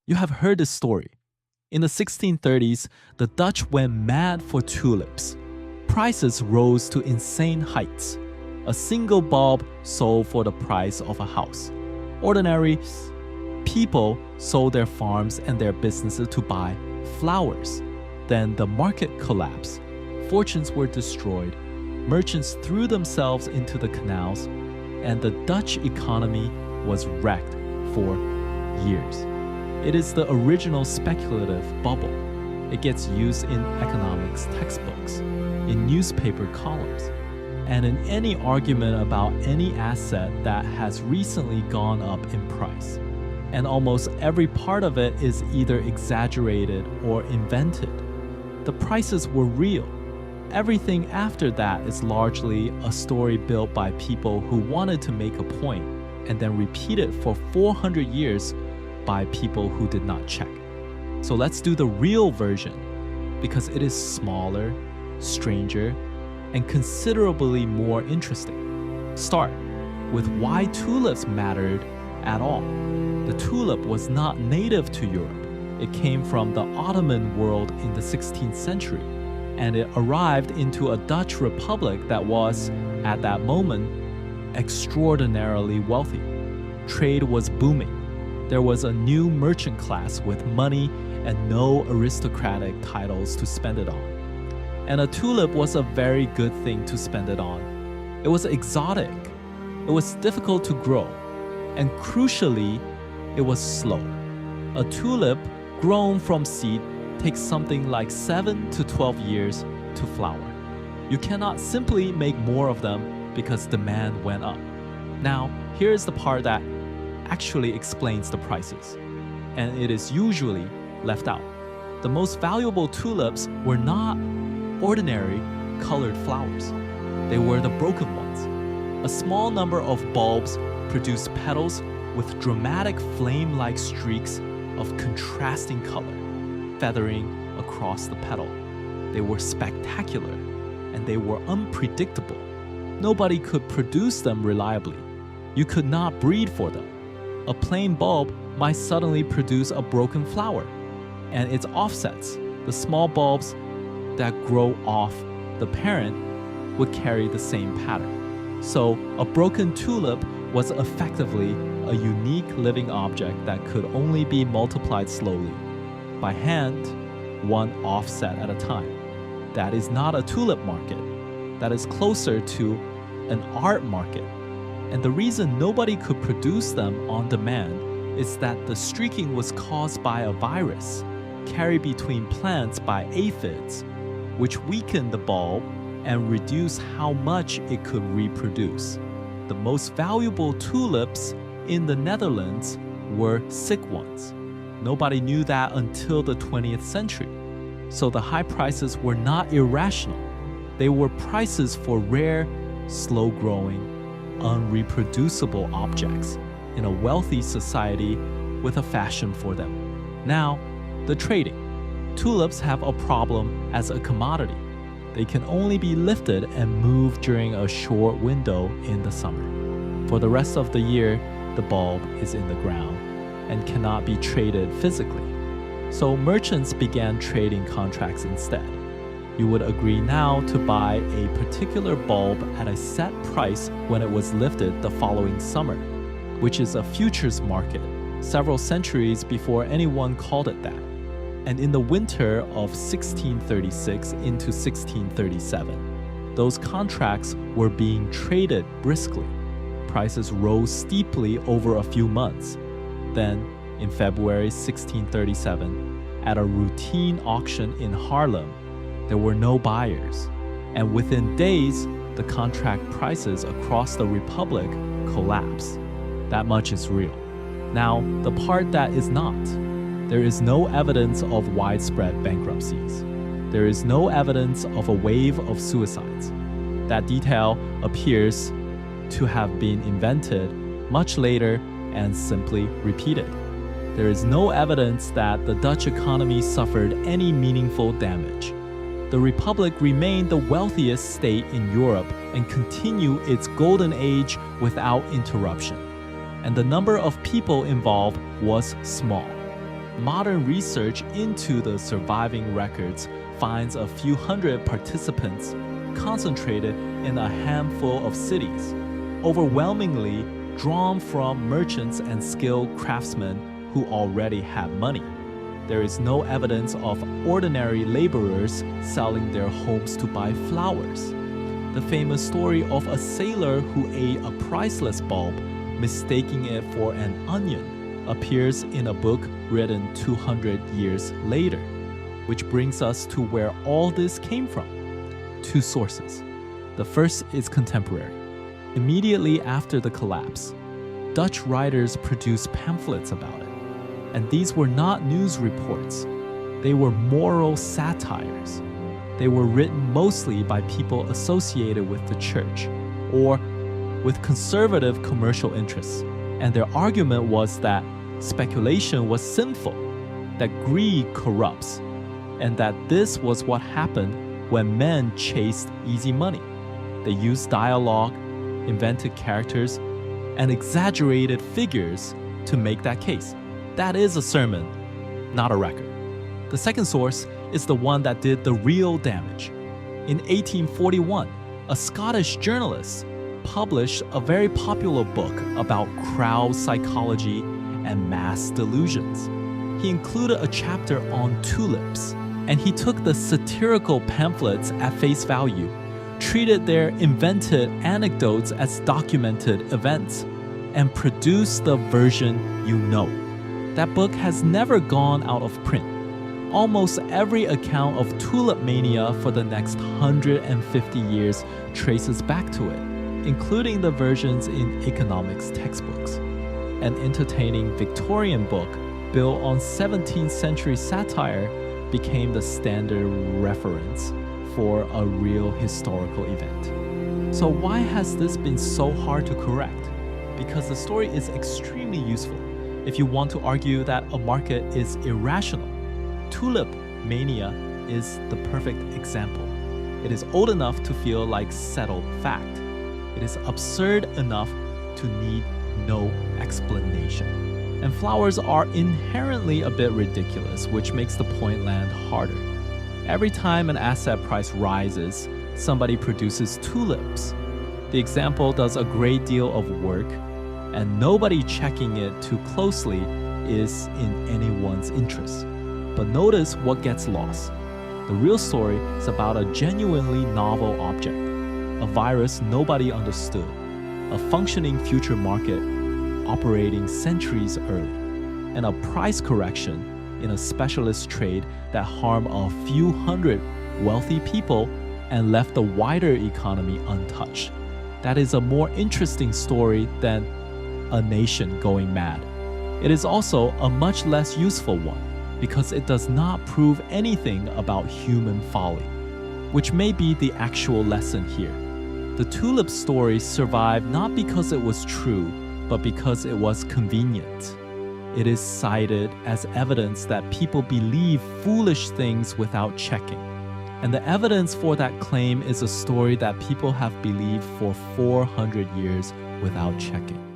You have heard this story. In the 1630s, the Dutch went mad for tulips. Prices rose to insane heights. A single bulb sold for the price of a house. Ordinary people sold their farms and their businesses to buy flowers. Then the market collapsed. Fortunes were destroyed. Merchants threw themselves into the canals, and the Dutch economy was wrecked for years. It is the original speculative bubble. It gets used in economics textbooks, in newspaper columns, and in any argument about any asset that has recently gone up in price. And almost every part of it is either exaggerated or invented. The prices were real. Everything after that is largely a story built by people who wanted to make a point and then repeat it for 400 years by people who did not check. So let's do the real version because it is smaller, stranger, and considerably more interesting. Start with why tulips mattered at all. The tulip was not native to Europe. It came from the Ottoman world in the 16th century, and it arrived into a Dutch republic that was, at that moment, extraordinarily wealthy. Trade was booming. There was a new merchant class with money and no aristocratic titles to spend it on. And a tulip was a very good thing to spend it on. It was exotic. It was difficult to grow. And crucially, it was slow. A tulip grown from seed takes something like 7 to 12 years to flower. You cannot simply make more of them because demand went up. Now, here's the part that actually explains the prices, and it is usually left out. The most valuable tulips were not ordinary colored flowers. They were the broken ones. A small number of bulbs produced petals with dramatic flame-like streaks of contrasting color, feathering across the petal. They were spectacular, and they were unpredictable. Nobody could produce them reliably. You could not breed for them. A plain bulb might suddenly produce a broken flower, and its offsets, the small bulbs that grow off the parent, would carry the same pattern. So a broken tulip was effectively a unique living object that could only be multiplied slowly, by hand, one offset at a time. That is not a tulip market. That is closer to an art market. And the reason nobody could produce them on demand is that the streaking was caused by a virus carried between plants by aphids, which weakened the bulb and reduced how much it could reproduce. The most valuable tulips in the Netherlands were sick ones. Nobody knew that until the 20th century. So the high prices were not irrational. They were prices for rare, slow-growing, unreproducible objects in a wealthy society with a fashion for them. Now, the trading. Tulips have a problem as a commodity. They can only be lifted and moved during a short window in the summer. For the rest of the year, the bulb is in the ground and cannot be traded physically. So merchants began trading contracts instead. You would agree now to buy a particular bulb at a set price when it was lifted the following summer, which is a futures market, several centuries before anyone called it that. And in the winter of 1636 into 1637, those contracts were being traded briskly. Prices rose steeply over a few months. Then, in February 1637, at a routine auction in Haarlem, there were no buyers, and within days, the contract prices across the Republic collapsed. That much is real. Now, the part that is not. There is no evidence of widespread bankruptcies. There is no evidence of a wave of suicides. That detail appears to have been invented much later and simply repeated. There is no evidence that the Dutch economy suffered any meaningful damage. The Republic remained the wealthiest state in Europe and continued its golden age without interruption. And the number of people involved was small. Modern research into the surviving records finds a few hundred participants concentrated in a handful of cities, overwhelmingly drawn from merchants and skilled craftsmen who already had money. There is no evidence of ordinary laborers selling their homes to buy flowers. The famous story of a sailor who ate a priceless bulb, mistaking it for an onion, appears in a book written 200 years later, which brings us to where all this came from. Two sources. The first is contemporary. Immediately after the collapse, Dutch writers produced pamphlets about it. And these were not news reports. They were moral satires. They were written mostly by people associated with the church or with conservative commercial interests. And their argument was that speculation was sinful, that greed corrupts, and that this was what happened when men chased easy money. They used dialogue, invented characters, and exaggerated figures to make that case. That is a sermon, not a record. The second source is the one that did the real damage. In 1841, a Scottish journalist published a very popular book about crowd psychology and mass delusions. He included a chapter on tulips, and he took the satirical pamphlets at face value, treated their invented anecdotes as documented events, and produced the version you know. That book has never gone out of print. Almost every account of tulip mania for the next 150 years traces back to it, including the versions in economics textbooks. An entertaining Victorian book built on 17th century satire became the standard reference for a real historical event. So why has this been so hard to correct? Because the story is extremely useful if you want to argue that a market is irrational. Tulip mania is the perfect example. It is old enough to feel like settled fact. It is absurd enough to need no explanation. And flowers are inherently a bit ridiculous, which makes the point land harder. Every time an asset price rises, somebody produces tulips. The example does a great deal of work, and nobody checking it too closely is in anyone's interest. But notice what gets lost. The real story is about a genuinely novel object, a virus nobody understood, a functioning future market operating centuries early, and a price correction in a specialist trade that harmed a few hundred wealthy people and left the wider economy untouched. That is a more interesting story than a nation going mad. It is also a much less useful one because it does not prove anything about human folly, which may be the actual lesson here. The tulip story survived not because it was true, but because it was convenient. It is cited as evidence that people believe foolish things without checking. And the evidence for that claim is a story that people have believed for 400 years without checking.